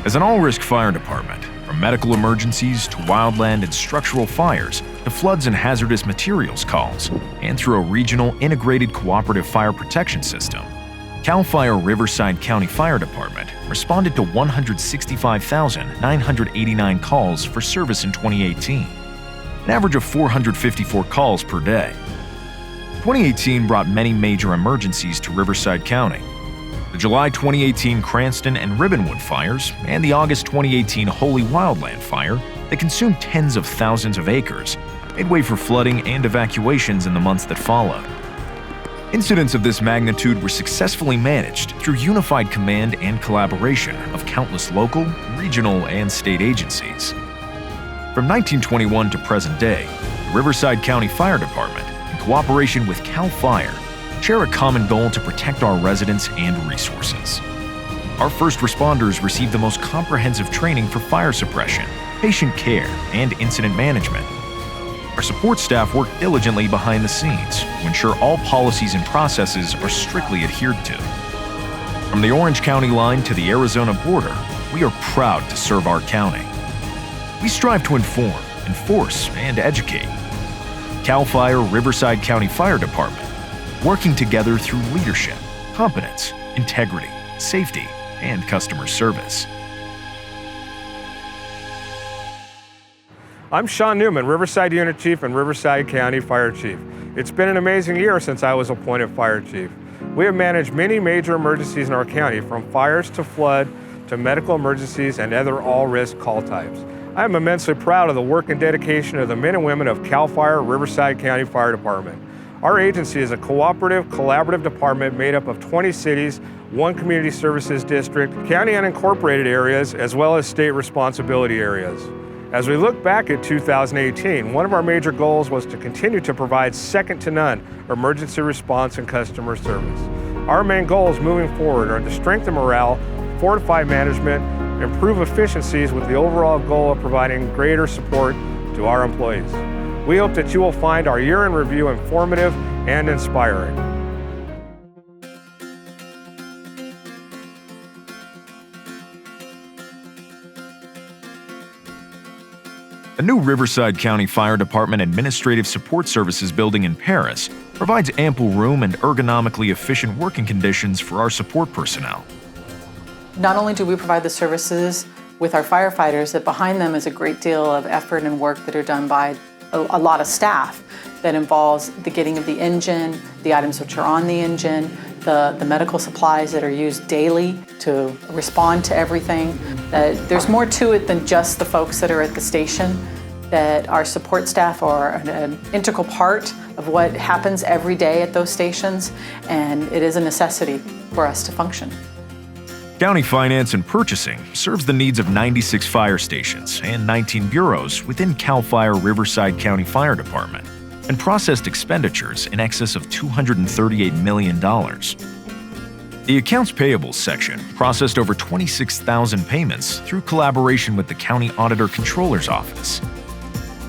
As an all-risk fire department, from medical emergencies to wildland and structural fires to floods and hazardous materials calls, and through a regional integrated cooperative fire protection system, CAL FIRE Riverside County Fire Department responded to 165,989 calls for service in 2018, an average of 454 calls per day. 2018 brought many major emergencies to Riverside County. The July 2018 Cranston and Ribbonwood fires and the August 2018 Holy Wildland fire that consumed tens of thousands of acres made way for flooding and evacuations in the months that followed. Incidents of this magnitude were successfully managed through unified command and collaboration of countless local, regional, and state agencies. From 1921 to present day, the Riverside County Fire Department, in cooperation with CAL FIRE, share a common goal to protect our residents and resources. Our first responders receive the most comprehensive training for fire suppression, patient care, and incident management. Our support staff work diligently behind the scenes to ensure all policies and processes are strictly adhered to. From the Orange County line to the Arizona border, we are proud to serve our county. We strive to inform, enforce, and educate. CAL FIRE Riverside County Fire Department, working together through leadership, competence, integrity, safety, and customer service. I'm Shawn Newman, Riverside Unit Chief and Riverside County Fire Chief. It's been an amazing year since I was appointed Fire Chief. We have managed many major emergencies in our county, from fires to flood to medical emergencies and other all-risk call types. I am immensely proud of the work and dedication of the men and women of CAL FIRE Riverside County Fire Department. Our agency is a cooperative, collaborative department made up of 20 cities, 1 community services district, county unincorporated areas, as well as state responsibility areas. As we look back at 2018, one of our major goals was to continue to provide second-to-none emergency response and customer service. Our main goals moving forward are to strengthen morale, fortify management, improve efficiencies with the overall goal of providing greater support to our employees. We hope that you will find our year in review informative and inspiring. A new Riverside County Fire Department Administrative Support Services building in Paris provides ample room and ergonomically efficient working conditions for our support personnel. Not only do we provide the services with our firefighters, that behind them is a great deal of effort and work that are done by a lot of staff that involves the getting of the engine, the items which are on the engine, the medical supplies that are used daily to respond to everything. There's more to it than just the folks that are at the station, that our support staff are an integral part of what happens every day at those stations, and it is a necessity for us to function. County Finance and Purchasing serves the needs of 96 fire stations and 19 bureaus within CAL FIRE Riverside County Fire Department, and processed expenditures in excess of $238 million. The Accounts Payables section processed over 26,000 payments through collaboration with the County Auditor Controller's Office.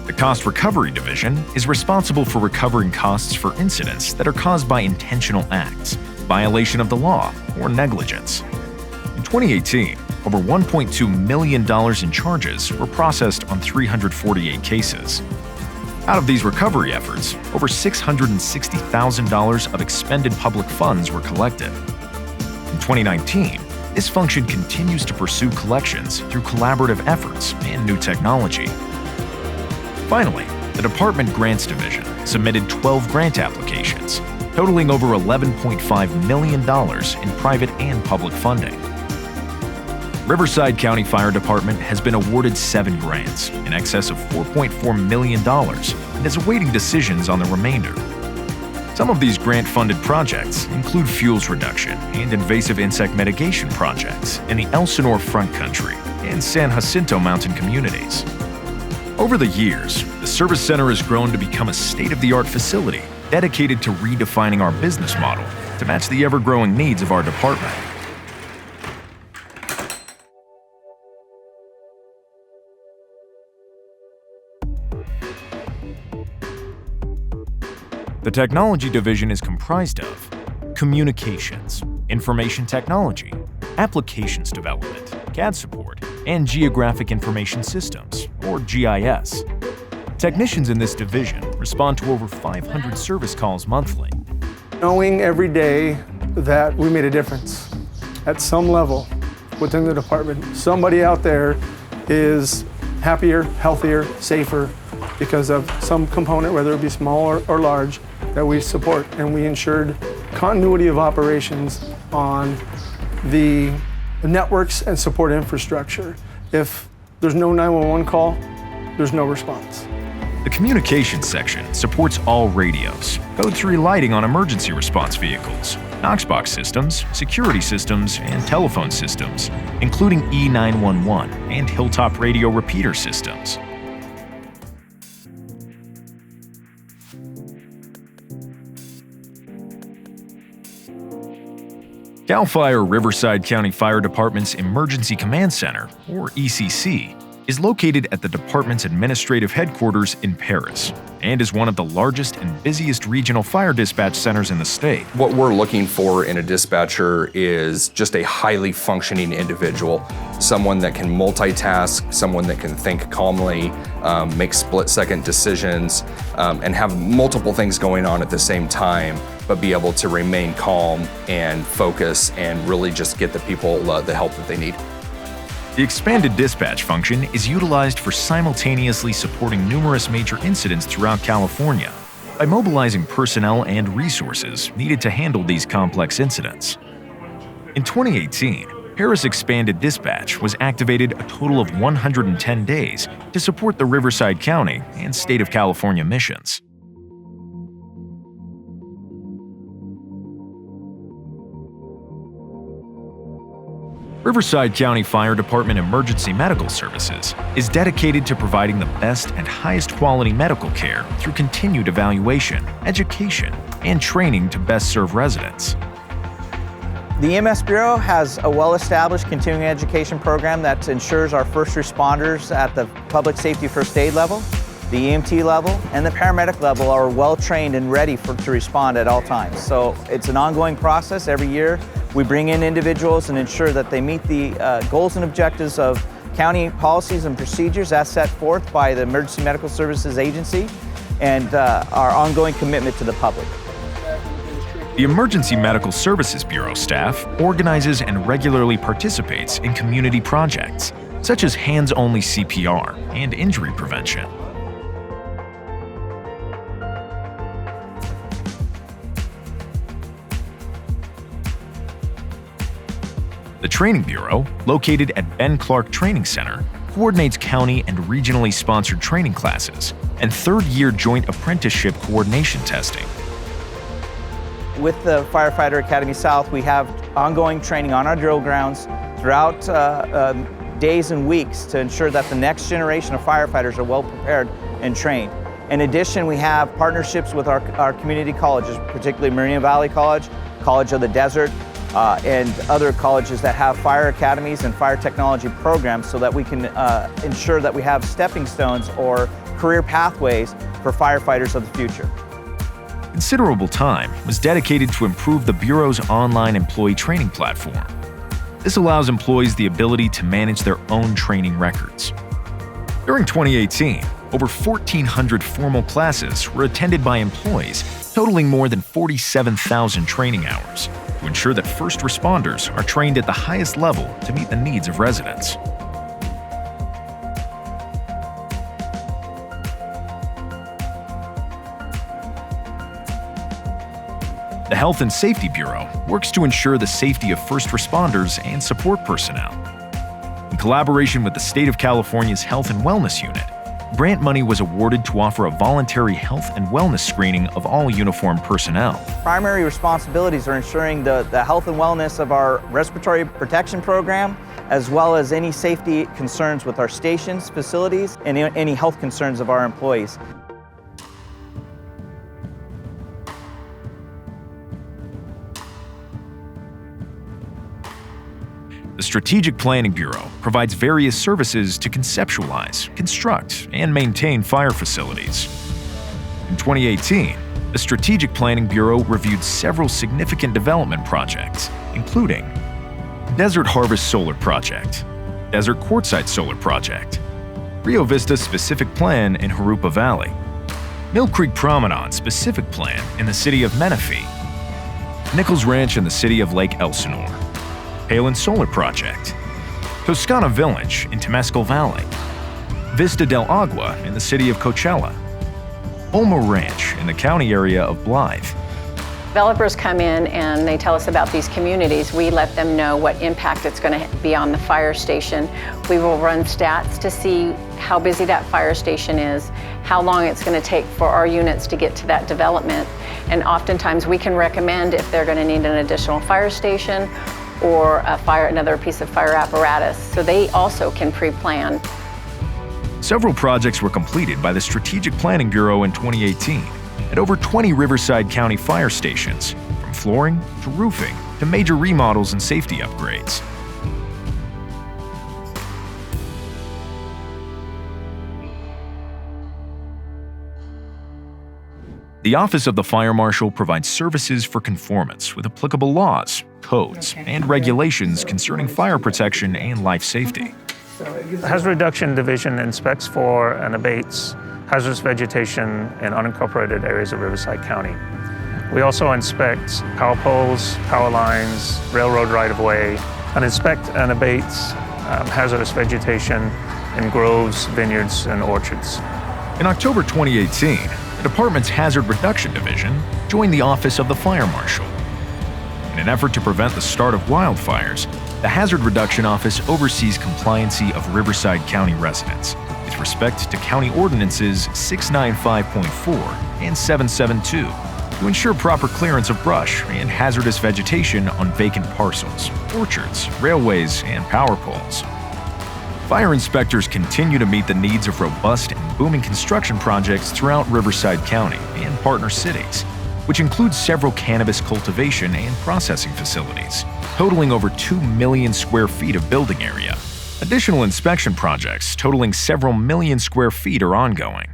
The Cost Recovery Division is responsible for recovering costs for incidents that are caused by intentional acts, violation of the law, or negligence. In 2018, over $1.2 million in charges were processed on 348 cases. Out of these recovery efforts, over $660,000 of expended public funds were collected. In 2019, this function continues to pursue collections through collaborative efforts and new technology. Finally, the Department Grants Division submitted 12 grant applications, totaling over $11.5 million in private and public funding. Riverside County Fire Department has been awarded 7 grants in excess of $4.4 million and is awaiting decisions on the remainder. Some of these grant-funded projects include fuels reduction and invasive insect mitigation projects in the Elsinore Front Country and San Jacinto Mountain communities. Over the years, the Service Center has grown to become a state-of-the-art facility dedicated to redefining our business model to match the ever-growing needs of our department. The Technology Division is comprised of communications, information technology, applications development, CAD support, and geographic information systems, or GIS. Technicians in this division respond to over 500 service calls monthly. Knowing every day that we made a difference at some level within the department. Somebody out there is happier, healthier, safer because of some component, whether it be small or large, that we support. And we ensured continuity of operations on the networks and support infrastructure. If there's no 911 call, there's no response. The communications section supports all radios, code 3 lighting on emergency response vehicles, Knoxbox systems, security systems, and telephone systems, including E911 and Hilltop radio repeater systems. CAL FIRE Riverside County Fire Department's Emergency Command Center, or ECC, is located at the department's administrative headquarters in Paris and is one of the largest and busiest regional fire dispatch centers in the state. What we're looking for in a dispatcher is just a highly functioning individual, someone that can multitask, someone that can think calmly, make split-second decisions, and have multiple things going on at the same time, but be able to remain calm and focus and really just get the people the help that they need. The expanded dispatch function is utilized for simultaneously supporting numerous major incidents throughout California by mobilizing personnel and resources needed to handle these complex incidents. In 2018, Paris Expanded Dispatch was activated a total of 110 days to support the Riverside County and State of California missions. Riverside County Fire Department Emergency Medical Services is dedicated to providing the best and highest quality medical care through continued evaluation, education, and training to best serve residents. The EMS Bureau has a well-established continuing education program that ensures our first responders at the public safety first aid level, the EMT level, and the paramedic level are well-trained and ready to respond at all times. So it's an ongoing process. Every year we bring in individuals and ensure that they meet the goals and objectives of county policies and procedures as set forth by the Emergency Medical Services Agency and our ongoing commitment to the public. The Emergency Medical Services Bureau staff organizes and regularly participates in community projects, such as hands-only CPR and injury prevention. The Training Bureau, located at Ben Clark Training Center, coordinates county and regionally sponsored training classes and third-year joint apprenticeship coordination testing. With the Firefighter Academy South, we have ongoing training on our drill grounds throughout days and weeks to ensure that the next generation of firefighters are well prepared and trained. In addition, we have partnerships with our community colleges, particularly Meridian Valley College, College of the Desert, and other colleges that have fire academies and fire technology programs so that we can ensure that we have stepping stones or career pathways for firefighters of the future. Considerable time was dedicated to improve the Bureau's online employee training platform. This allows employees the ability to manage their own training records. During 2018, over 1,400 formal classes were attended by employees, totaling more than 47,000 training hours, to ensure that first responders are trained at the highest level to meet the needs of residents. The Health and Safety Bureau works to ensure the safety of first responders and support personnel. In collaboration with the State of California's Health and Wellness Unit, grant money was awarded to offer a voluntary health and wellness screening of all uniformed personnel. Primary responsibilities are ensuring the health and wellness of our respiratory protection program, as well as any safety concerns with our stations, facilities, and any health concerns of our employees. The Strategic Planning Bureau provides various services to conceptualize, construct, and maintain fire facilities. In 2018, the Strategic Planning Bureau reviewed several significant development projects, including Desert Harvest Solar Project, Desert Quartzsite Solar Project, Rio Vista Specific Plan in Jurupa Valley, Mill Creek Promenade Specific Plan in the city of Menifee, Nichols Ranch in the city of Lake Elsinore, Palin Solar Project, Toscana Village in Temescal Valley, Vista del Agua in the city of Coachella, Olmo Ranch in the county area of Blythe. Developers come in and they tell us about these communities. We let them know what impact it's going to be on the fire station. We will run stats to see how busy that fire station is, how long it's going to take for our units to get to that development. And oftentimes we can recommend if they're going to need an additional fire station or another piece of fire apparatus. So they also can pre-plan. Several projects were completed by the Strategic Planning Bureau in 2018 at over 20 Riverside County fire stations, from flooring to roofing to major remodels and safety upgrades. The Office of the Fire Marshal provides services for conformance with applicable laws, codes, and regulations concerning fire protection and life safety. The Hazard Reduction Division inspects for and abates hazardous vegetation in unincorporated areas of Riverside County. We also inspect power poles, power lines, railroad right-of-way, and inspect and abate hazardous vegetation in groves, vineyards, and orchards. In October 2018, the department's Hazard Reduction Division joined the Office of the Fire Marshal. In an effort to prevent the start of wildfires, the Hazard Reduction Office oversees compliancy of Riverside County residents with respect to County Ordinances 695.4 and 772 to ensure proper clearance of brush and hazardous vegetation on vacant parcels, orchards, railways, and power poles. Fire inspectors continue to meet the needs of robust and booming construction projects throughout Riverside County and partner cities, which includes several cannabis cultivation and processing facilities, totaling over 2 million square feet of building area. Additional inspection projects totaling several million square feet are ongoing.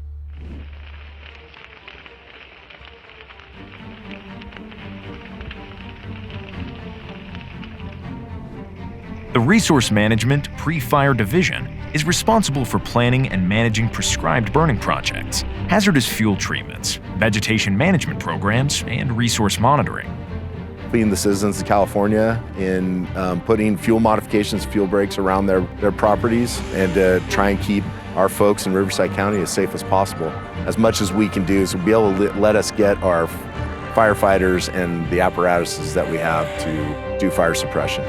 The Resource Management Pre-Fire Division is responsible for planning and managing prescribed burning projects, hazardous fuel treatments, vegetation management programs, and resource monitoring. Being the citizens of California in putting fuel modifications, fuel breaks around their properties, and to try and keep our folks in Riverside County as safe as possible. As much as we can do is be able to let us get our firefighters and the apparatuses that we have to do fire suppression.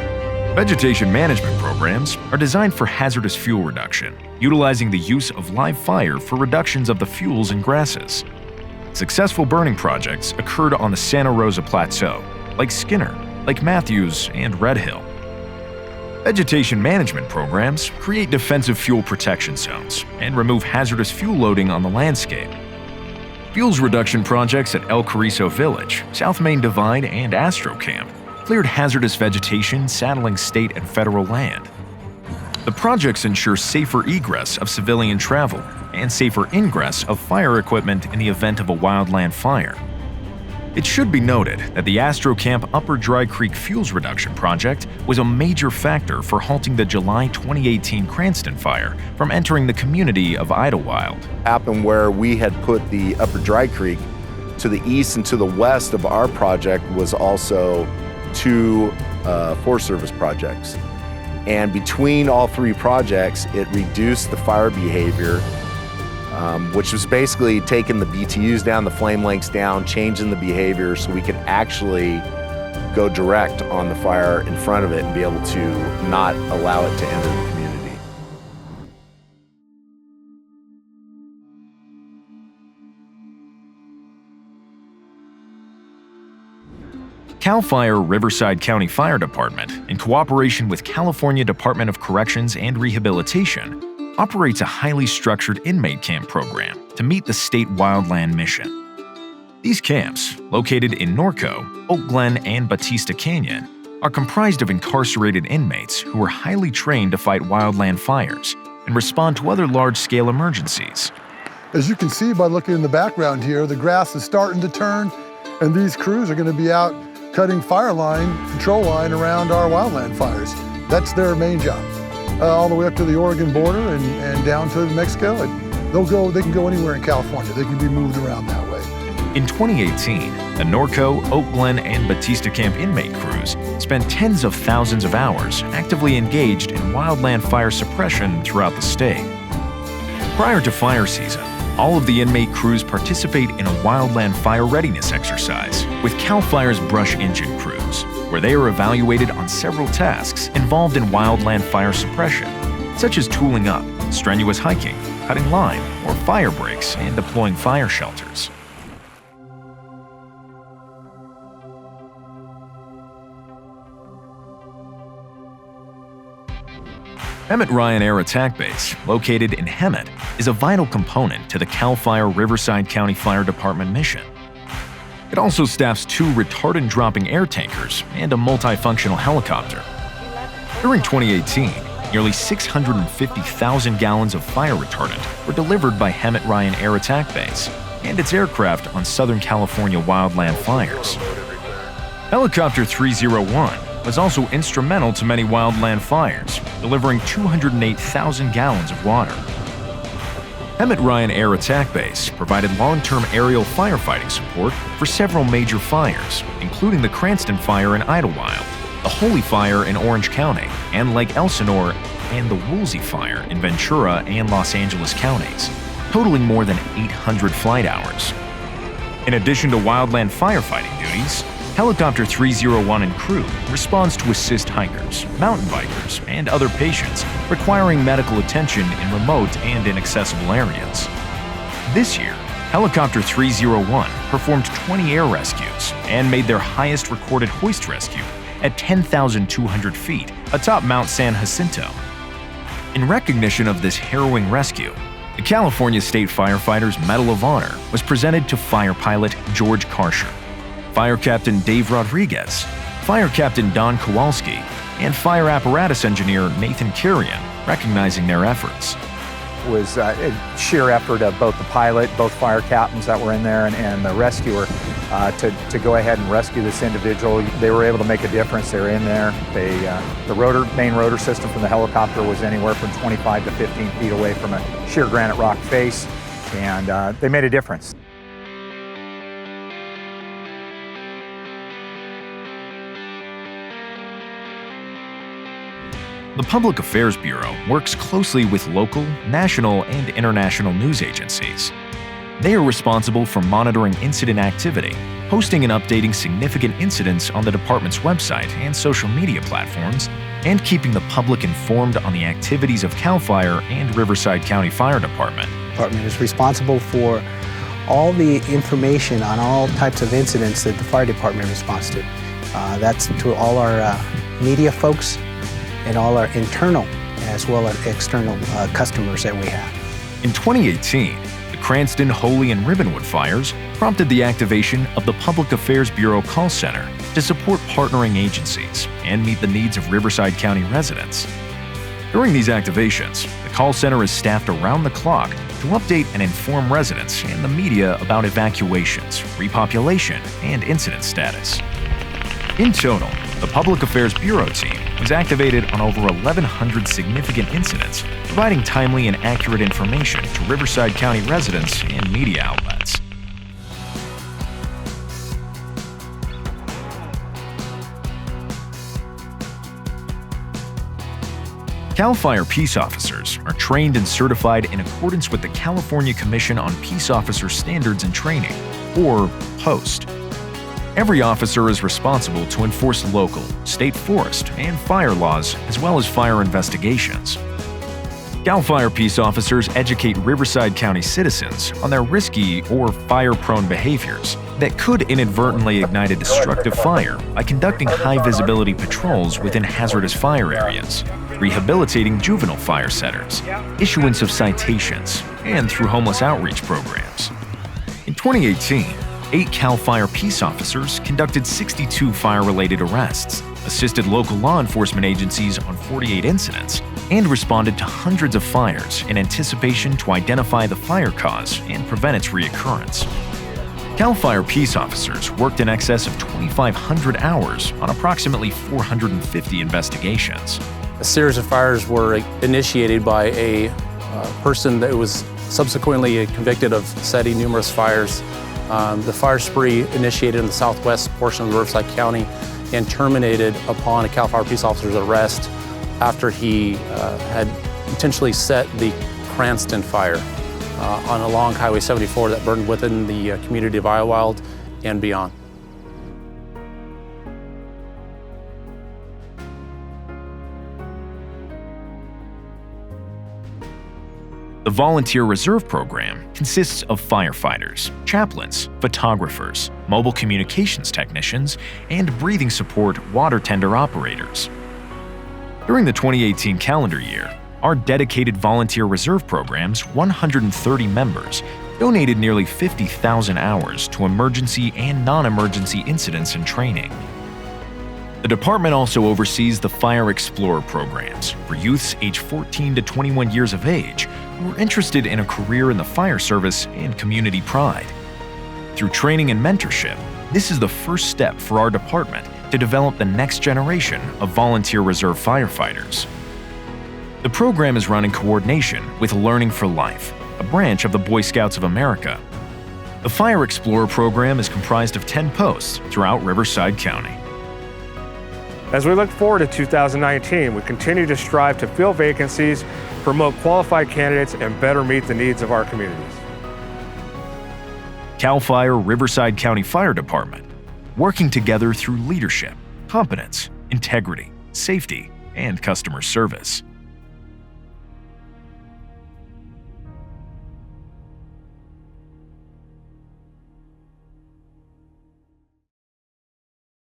Vegetation management programs are designed for hazardous fuel reduction, utilizing the use of live fire for reductions of the fuels and grasses. Successful burning projects occurred on the Santa Rosa Plateau, Lake Skinner, Lake Matthews, and Red Hill. Vegetation management programs create defensive fuel protection zones and remove hazardous fuel loading on the landscape. Fuels reduction projects at El Carrizo Village, South Main Divide, and Astro Camp cleared hazardous vegetation saddling state and federal land. The projects ensure safer egress of civilian travel and safer ingress of fire equipment in the event of a wildland fire. It should be noted that the Astro Camp Upper Dry Creek Fuels Reduction Project was a major factor for halting the July 2018 Cranston fire from entering the community of Idlewild. Happened where we had put the Upper Dry Creek to the east and to the west of our project was also two Forest Service projects. And between all three projects, it reduced the fire behavior, which was basically taking the BTUs down, the flame lengths down, changing the behavior so we could actually go direct on the fire in front of it and be able to not allow it to enter the community. CAL FIRE Riverside County Fire Department, in cooperation with California Department of Corrections and Rehabilitation, operates a highly structured inmate camp program to meet the state wildland mission. These camps, located in Norco, Oak Glen, and Batista Canyon, are comprised of incarcerated inmates who are highly trained to fight wildland fires and respond to other large-scale emergencies. As you can see by looking in the background here, the grass is starting to turn, and these crews are going to be out cutting fire line, control line around our wildland fires. That's their main job. All the way up to the Oregon border and down to Mexico. They can go anywhere in California. They can be moved around that way. In 2018, the Norco, Oak Glen, and Batista Camp inmate crews spent tens of thousands of hours actively engaged in wildland fire suppression throughout the state. Prior to fire season, all of the inmate crews participate in a wildland fire readiness exercise with CAL FIRE's brush engine crews, where they are evaluated on several tasks involved in wildland fire suppression, such as tooling up, strenuous hiking, cutting line, or fire breaks, and deploying fire shelters. Hemet Ryan Air Attack Base, located in Hemet, is a vital component to the CAL FIRE Riverside County Fire Department mission. It also staffs 2 retardant-dropping air tankers and a multifunctional helicopter. During 2018, nearly 650,000 gallons of fire retardant were delivered by Hemet Ryan Air Attack Base and its aircraft on Southern California wildland fires. Helicopter 301 was also instrumental to many wildland fires, delivering 208,000 gallons of water. Hemet Ryan Air Attack Base provided long-term aerial firefighting support for several major fires, including the Cranston Fire in Idlewild, the Holy Fire in Orange County, and Lake Elsinore, and the Woolsey Fire in Ventura and Los Angeles counties, totaling more than 800 flight hours. In addition to wildland firefighting duties, Helicopter 301 and crew responds to assist hikers, mountain bikers, and other patients requiring medical attention in remote and inaccessible areas. This year, Helicopter 301 performed 20 air rescues and made their highest recorded hoist rescue at 10,200 feet atop Mount San Jacinto. In recognition of this harrowing rescue, the California State Firefighters Medal of Honor was presented to Fire Pilot George Karsher, Fire Captain Dave Rodriguez, Fire Captain Don Kowalski, and Fire Apparatus Engineer Nathan Carrion, recognizing their efforts. It was a sheer effort of both the pilot, both fire captains that were in there, and the rescuer to go ahead and rescue this individual. They were able to make a difference. They were in there. The main rotor system from the helicopter was anywhere from 25 to 15 feet away from a sheer granite rock face, and they made a difference. The Public Affairs Bureau works closely with local, national, and international news agencies. They are responsible for monitoring incident activity, posting and updating significant incidents on the department's website and social media platforms, and keeping the public informed on the activities of CAL FIRE and Riverside County Fire Department. The department is responsible for all the information on all types of incidents that the fire department responds to. That's to all our media folks, and all our internal as well as external customers that we have. In 2018, the Cranston, Holy, and Ribbonwood fires prompted the activation of the Public Affairs Bureau Call Center to support partnering agencies and meet the needs of Riverside County residents. During these activations, the call center is staffed around the clock to update and inform residents and the media about evacuations, repopulation, and incident status. In total, the Public Affairs Bureau team was activated on over 1,100 significant incidents, providing timely and accurate information to Riverside County residents and media outlets. CAL FIRE peace officers are trained and certified in accordance with the California Commission on Peace Officer Standards and Training, or POST. Every officer is responsible to enforce local, state forest, and fire laws, as well as fire investigations. CAL FIRE peace officers educate Riverside County citizens on their risky or fire-prone behaviors that could inadvertently ignite a destructive fire by conducting high-visibility patrols within hazardous fire areas, rehabilitating juvenile fire setters, issuance of citations, and through homeless outreach programs. In 2018, 8 CAL FIRE peace officers conducted 62 fire-related arrests, assisted local law enforcement agencies on 48 incidents, and responded to hundreds of fires in anticipation to identify the fire cause and prevent its reoccurrence. CAL FIRE peace officers worked in excess of 2,500 hours on approximately 450 investigations. A series of fires were initiated by a person that was subsequently convicted of setting numerous fires. The fire spree initiated in the southwest portion of Riverside County and terminated upon a CAL FIRE peace officer's arrest after he had intentionally set the Cranston fire on along Highway 74 that burned within the community of Idlewild and beyond. The Volunteer Reserve Program consists of firefighters, chaplains, photographers, mobile communications technicians, and breathing support water tender operators. During the 2018 calendar year, our dedicated volunteer reserve program's 130 members donated nearly 50,000 hours to emergency and non-emergency incidents and training. The department also oversees the Fire Explorer programs for youths aged 14 to 21 years of age who are interested in a career in the fire service and community pride. Through training and mentorship, this is the first step for our department to develop the next generation of volunteer reserve firefighters. The program is run in coordination with Learning for Life, a branch of the Boy Scouts of America. The Fire Explorer program is comprised of 10 posts throughout Riverside County. As we look forward to 2019, we continue to strive to fill vacancies, promote qualified candidates, and better meet the needs of our communities. CAL FIRE Riverside County Fire Department, working together through leadership, competence, integrity, safety, and customer service.